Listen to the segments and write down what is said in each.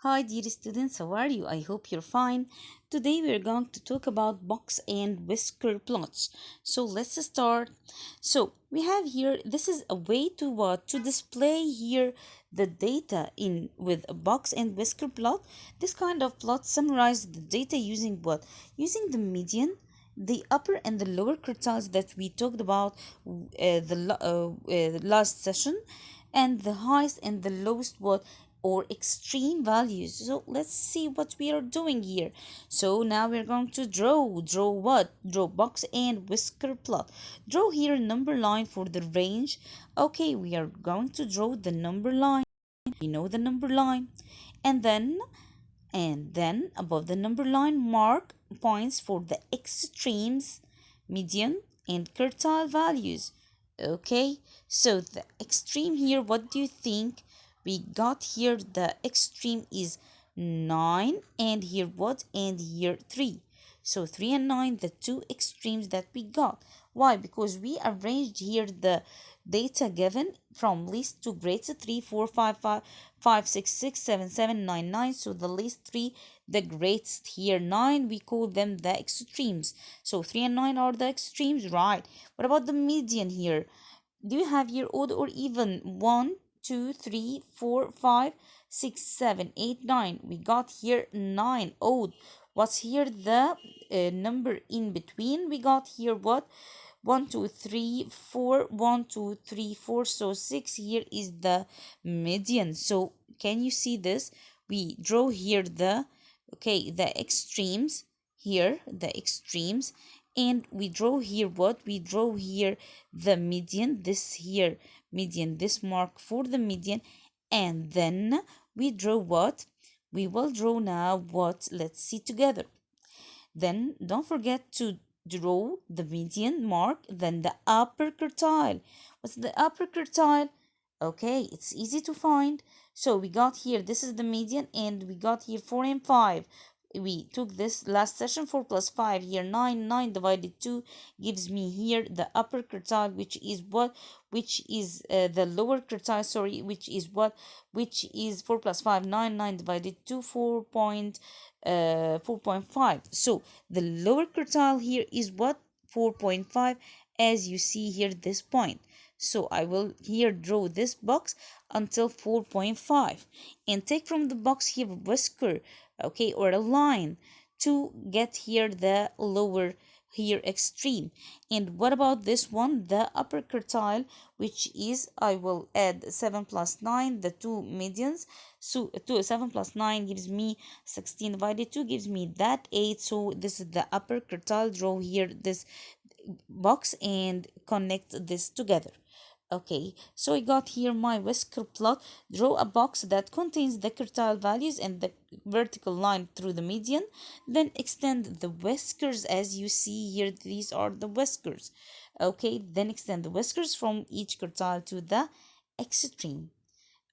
Hi, dear students, how are you? I hope you're fine. Today we are going to talk about box and whisker plots. So let's start. So we have here. This is a way to what to display here the data in with a box and whisker plot. This kind of plot summarizes the data using what? Using the median, the upper and the lower quartiles that we talked about last session, and the highest and the lowest what or extreme values. So let's see what we are doing here. So now we're going to draw what? Draw box and whisker plot. Draw here a number line for the range. Okay, we are going to draw the number line. You know the number line. And then above the number line mark points for the extremes, median and quartile values. Okay, so the extreme here, what do you think? We got here the extreme is 9, and here what? And here 3. So 3 and 9, the two extremes that we got. Why? Because we arranged here the data given from least to greatest: 3, 4, 5, 5, 5, 6, 6, 7, 7, 9, 9. So the least 3, the greatest here 9, we call them the extremes. So 3 and 9 are the extremes, right? What about the median here? Do you have here odd or even? 1, 2, 3, 4, 5, 6, 7, 8, 9. We got here 9 odd. What's here the number in between? We got here what? 1, 2, 3, 4, 1, 2, 3, 4. So 6 here is the median. So can you see this? We draw here the extremes here, the extremes, and we draw here what? We draw here the median, this here median, this mark for the median, and then we draw what? We will draw now what? Let's see together. Then don't forget to draw the median mark, then the upper quartile. What's the upper quartile? Okay, it's easy to find. So we got here, this is the median, and we got here 4 and 5. We took this last session, 4 plus 5 here, 9. 9 divided 2 gives me here the upper quartile, which is what? Which is the lower quartile, sorry, which is what? Which is 4 plus 5, 9. 9 divided 2, 4.5. So the lower quartile here is what? 4.5, as you see here this point. So I will here draw this box until 4.5 and take from the box here whisker, okay, or a line to get here the lower here extreme. And what about this one, the upper quartile, which is, I will add 7 plus 9, the two medians. So 7 plus 9 gives me 16 divided 2 gives me that 8. So this is the upper quartile. Draw here this box and connect this together. Okay, so I got here my whisker plot. Draw a box that contains the quartile values and the vertical line through the median. Then extend the whiskers as you see here. These are the whiskers. Okay, then extend the whiskers from each quartile to the extreme.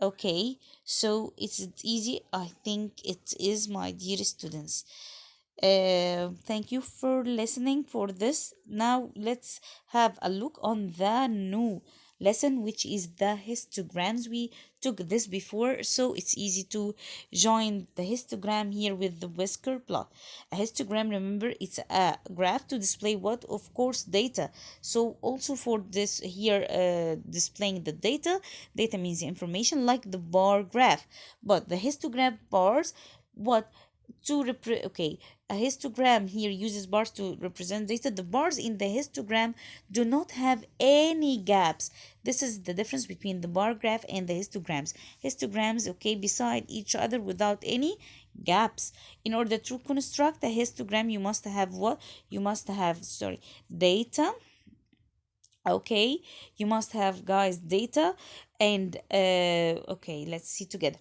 Okay, so it's easy. I think it is, my dear students. Thank you for listening for this. Now let's have a look on the new lesson, which is the histograms. We took this before, so it's easy to join the histogram here with the whisker plot. A histogram, remember, it's a graph to display what? Of course, data. So also for this here, displaying the data means information like the bar graph, but the histogram bars what? Okay, a histogram here uses bars to represent data. The bars in the histogram do not have any gaps. This is the difference between the bar graph and the histograms. Histograms, okay, beside each other without any gaps. In order to construct a histogram, you must have what? You must have, sorry, data. Okay, you must have, guys, data. And okay, let's see together.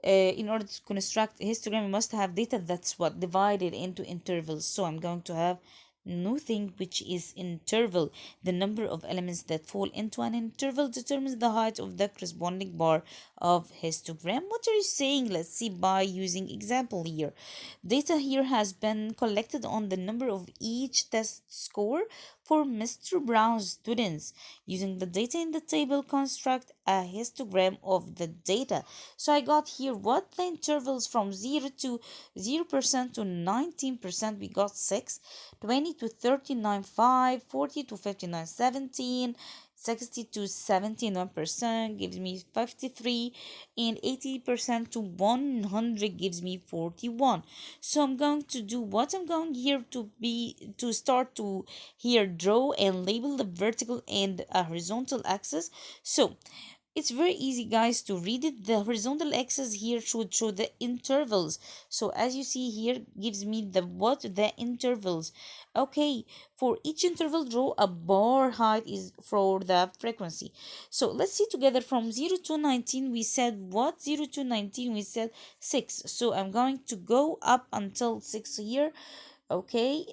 In order to construct a histogram, you must have data that's what? Divided into intervals. So I'm going to have new thing, which is interval. The number of elements that fall into an interval determines the height of the corresponding bar of histogram. What are you saying? Let's see by using example here. Data here has been collected on the number of each test score For Mr. Brown's students, using the data in the table, construct a histogram of the data. So I got here what the intervals from 0 to 0% to 19%, we got 6, 20 to 39, 5, 40 to 59, 17, 60 to 71% gives me 53, and 80% to 100 gives me 41. So I'm going to do what I'm going here to start to here draw and label the vertical and horizontal axis. So it's very easy, guys, to read it. The horizontal axis here should show the intervals. So as you see here, gives me the intervals. Okay, for each interval, draw a bar height is for the frequency. So let's see together from 0 to 19, we said what? 0 to 19, we said 6. So I'm going to go up until 6 here. Okay,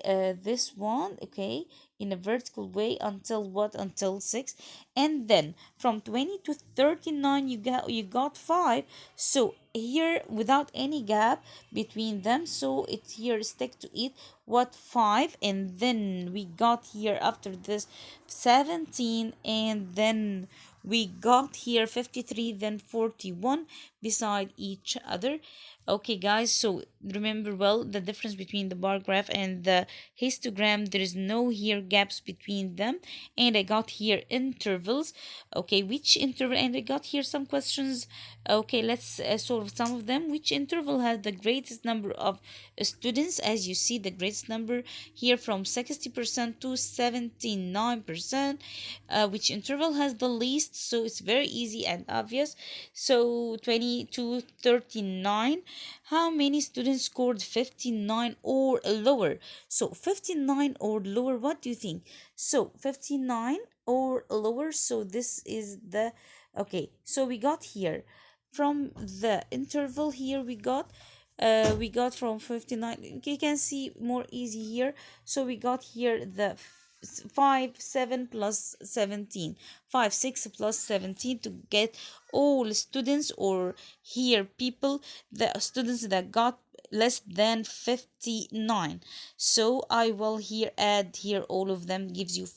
this one, okay, in a vertical way until what? Until 6. And then from 20 to 39, you got 5. So here, without any gap between them, so it here stick to it what? 5. And then we got here after this 17, and then we got here 53, then 41 beside each other. Okay, guys, so remember well the difference between the bar graph and the histogram. There is no here gaps between them, and I got here intervals. Okay, which interval? And I got here some questions. Okay, let's solve some of them. Which interval has the greatest number of students? As you see, the greatest number here from 60% to 79%. Which interval has the least? So it's very easy and obvious. So 20 to 39. How many students scored 59 or lower? So 59 or lower, what do you think? So 59 or lower, so this is the, okay, so we got here from the interval here, we got from 59. You can see more easy here. So we got here the 5 7 plus 17, 5 6 plus 17 to get all students, or here people, the students that got less than 59. So I will here add here all of them, gives you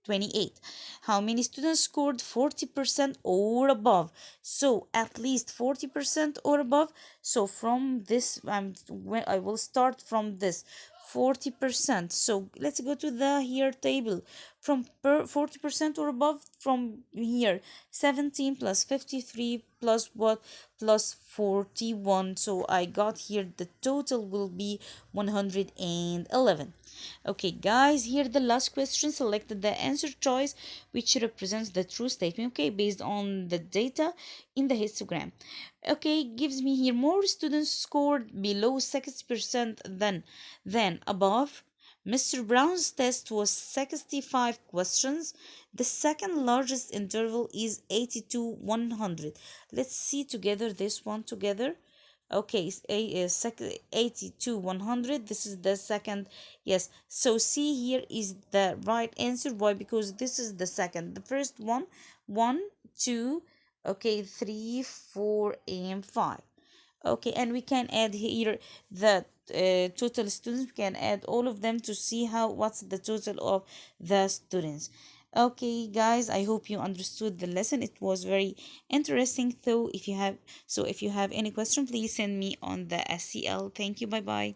28. How many students scored 40% or above? So at least 40% or above. So from this, when I will start from this 40%. So let's go to the here table. From 40% or above, from here 17 plus 53 plus what? Plus 41. So I got here the total will be 111. Okay, guys, here the last question. Select the answer choice which represents the true statement, okay, based on the data in the histogram. Okay, gives me here more students scored below 60% than above. Mr. Brown's test was 65 questions. The second largest interval is 80 to 100. Let's see together this one together. Okay, 80 to 100. This is the second. Yes, so C here is the right answer. Why? Because this is the second. The first one, 1, 2, okay, 3, 4, and 5. Okay, and we can add here the total students. We can add all of them to see what's the total of the students. Okay, guys, I hope you understood the lesson. It was very interesting. If you have any question, please send me on the SCL. Thank you. Bye bye.